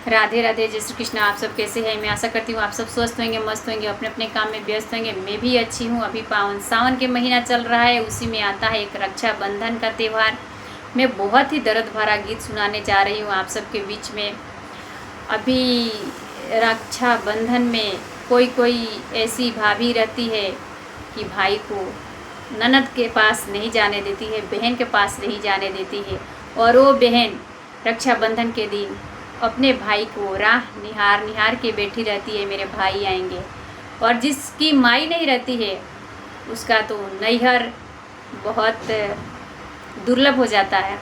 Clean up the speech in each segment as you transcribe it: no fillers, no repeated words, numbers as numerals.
राधे राधे, जय श्री कृष्ण। आप सब कैसे हैं? मैं आशा करती हूँ आप सब स्वस्थ होंगे, मस्त होंगे, अपने अपने काम में व्यस्त होंगे। मैं भी अच्छी हूँ। अभी पावन सावन के महीना चल रहा है, उसी में आता है एक रक्षाबंधन का त्यौहार। मैं बहुत ही दर्द भरा गीत सुनाने जा रही हूँ आप सबके बीच में। अभी रक्षाबंधन में कोई कोई ऐसी भाभी रहती है कि भाई को ननद के पास नहीं जाने देती है, बहन के पास नहीं जाने देती है, और वो बहन रक्षाबंधन के दिन अपने भाई को राह निहार निहार के बैठी रहती है, मेरे भाई आएंगे। और जिसकी माई नहीं रहती है उसका तो नैहर बहुत दुर्लभ हो जाता है।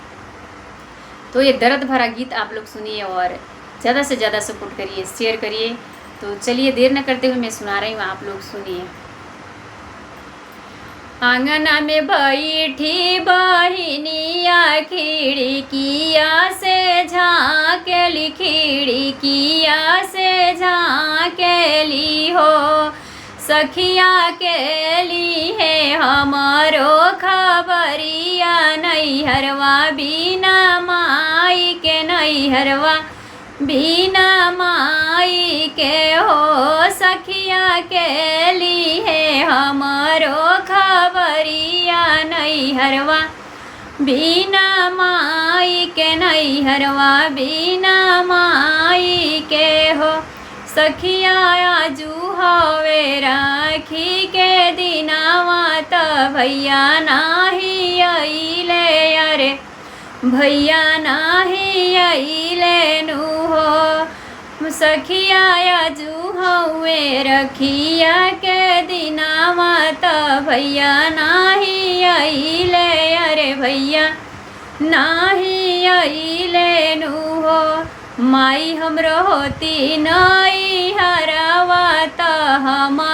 तो ये दर्द भरा गीत आप लोग सुनिए और ज़्यादा से ज़्यादा सपोर्ट करिए, शेयर करिए। तो चलिए देर न करते हुए मैं सुना रही हूँ, आप लोग सुनिए। आंगना में बैठी बहिनिया खिड़किया से झाँकेली, खिड़किया से झाँकेली हो। सखिया के ली है हमारो खबरिया, नैहरवा बिना माई के, नैहरवा बिना माई के हो। सखिया के ली है हमारो खबरिया, नैहरवा बिना माई के, नैहरवा बिना माई के हो। सखिया आजू हवे राखी के दिनावा, त भैया नाही अइले, अरे भैया नाही अइले नु हो। सखिया आजू हवे रखिया के दिनावा, त भैया नाही अइले, अरे भैया नाही अइले नु हो। माई हमरो होती नैहरवा, त हमा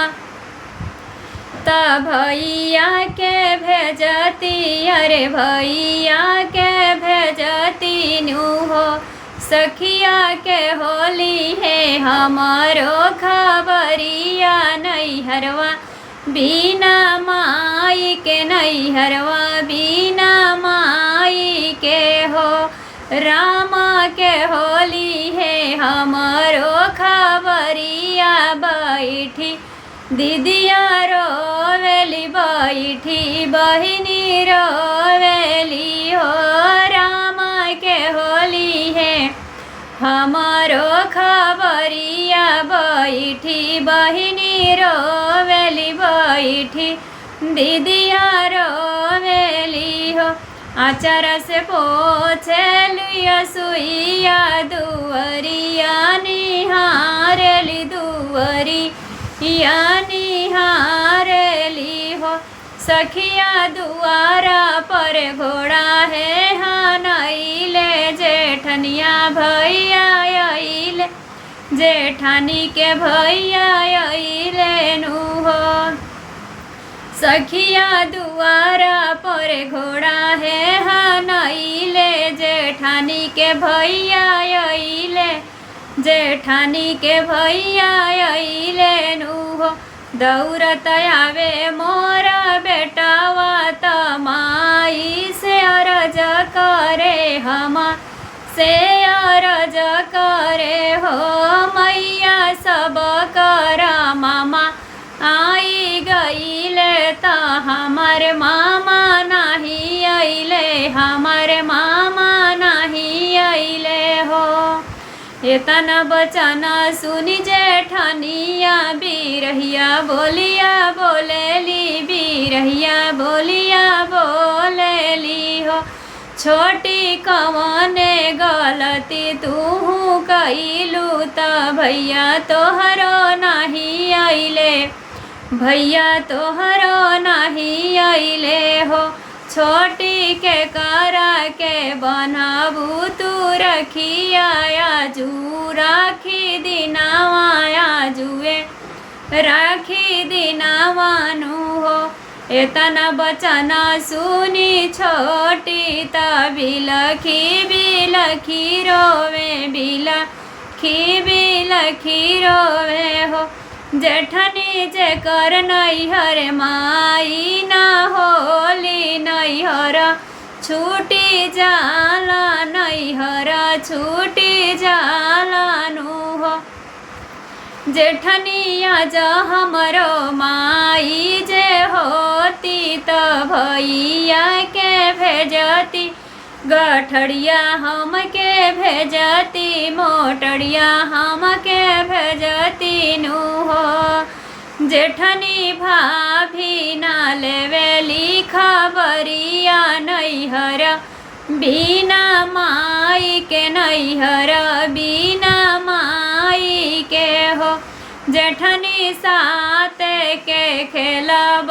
त भैया के भेजती, अरे भैया के भेजती नु हो। सखिया के होली है हमारो खबरिया, नैहरवा बिना माई के, नैहरवा बिना माई के हो। रामा के होली है हमारो खबरिया, बैठी दीदिया रोवेली, बैठी बहिनी रोवेली हो। रामा के होली है हमारो खबरिया, बैठी बहिनी रोवेली, बैठी दीदिया रोवेली हो। आचार से पोछेलिया सुइया, दुअरिया निहारेली, दुअरिया निहारेली हो। सखिया दुआरा पर घोड़ा है हनैले, जेठनिया भैया अइले, जेठानी के भैया अइले नु हो। सखिया दुआरा पर घोड़ा है हनैले, जेठानी के भैया अइले, जेठानी के भैया अइले नु हो। दौड़त आवे मोरा बेटावा, त माई से अरज करे, हमा से अरज करे हो। मैया सब करा मामा आई गईले, त हमारे मामा नहीं अइले, हमारे मामा नहीं अइले हो। एतना बचना सुनी जेठानिया, बिरहिया बोलिया बोलेली, बिरहिया बोलिया बोलेली हो। छोटी कवने गलती तू कइलू, त भैया तोहरो नहीं अइले, भैया तोहरो नहीं अइले हो। छोटी के करा के बनाबू तू रखिया, आजू राखी दिनावा, आजुए राखी दिनावा नु हो। एतना बचना सुनी छोटी, त बिलखी बिलखी रोवे, बिलखी बिलखी रोवे हो। जेठनी जे कर नैहर माई ना होली, नैहर छूटी जाला, नैहर छूटी जाला जेठनिया जा हमरो माई जे होती त भैया के भेजती, गठड़िया हम के भेजती, मोटड़िया हम के भेजती नु हो। जेठनी भाभी ना लेवेली खबरिया नैहर बिना माई के, नैहर बिना माई के हो। जेठनी साथ के खेलब,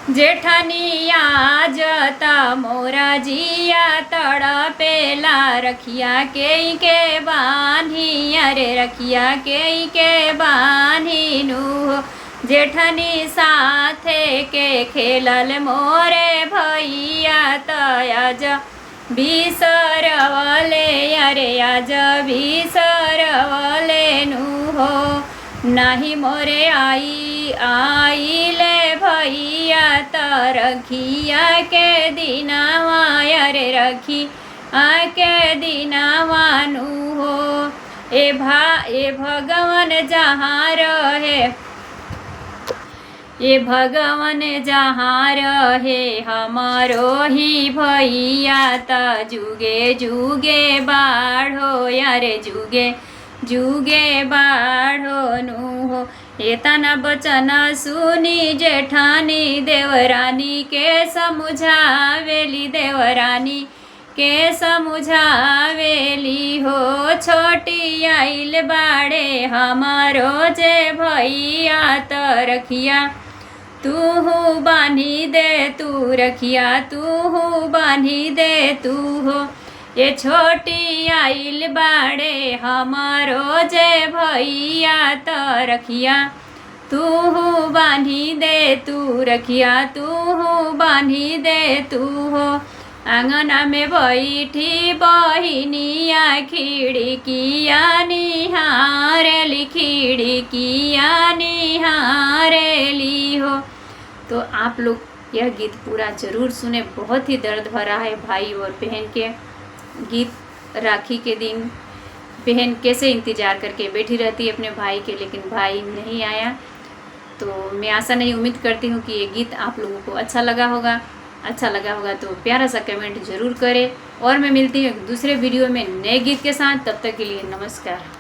जेठनिया जता मोरा जिया तड़पेला, रखिया के बान्ही, अरे रखिया के बान्ही नु हो। जेठनी साथे के खेलल मोरे भैया तज बिसरवले, अरे आज बिसरवले नु हो। नाही मोरे आइले भैया त रखिया के दिनवा, अरे रखिया के दिनवा नु हो। ए भगवान जहाँ रहे, ये भगवान जहाँ रहे हमारो ही भैया त जुगे जुगे बाढ़ो, यारे जुगे जुगे बाढ़ो नु हो। ये तना बचन सुनी जेठानी देवरानी के समझावेली, देवरानी के समझावेली हो। छोटी आइल बाड़े हमारो जे भैया त रखिया तूहू बांधी दे, तू रखिया तूहू बांधी दे तू हो। ये छोटी आइल बाड़े हमारो जे भैया त रखिया तूहू बांधी दे, तू रखिया तूहू बांधी दे तू हो। आंगना में बैठी बहिनिया खिड़किया निहारेली, खिड़किया निहारेली हो। तो आप लोग यह गीत पूरा ज़रूर सुने, बहुत ही दर्द भरा है। भाई और बहन के गीत। राखी के दिन बहन कैसे इंतज़ार करके बैठी रहती है अपने भाई के, लेकिन भाई नहीं आया। तो मैं आशा नहीं, उम्मीद करती हूँ कि ये गीत आप लोगों को अच्छा लगा होगा। अच्छा लगा होगा तो प्यारा सा कमेंट ज़रूर करें। और मैं मिलती हूँ दूसरे वीडियो में नए गीत के साथ। तब तक के लिए नमस्कार।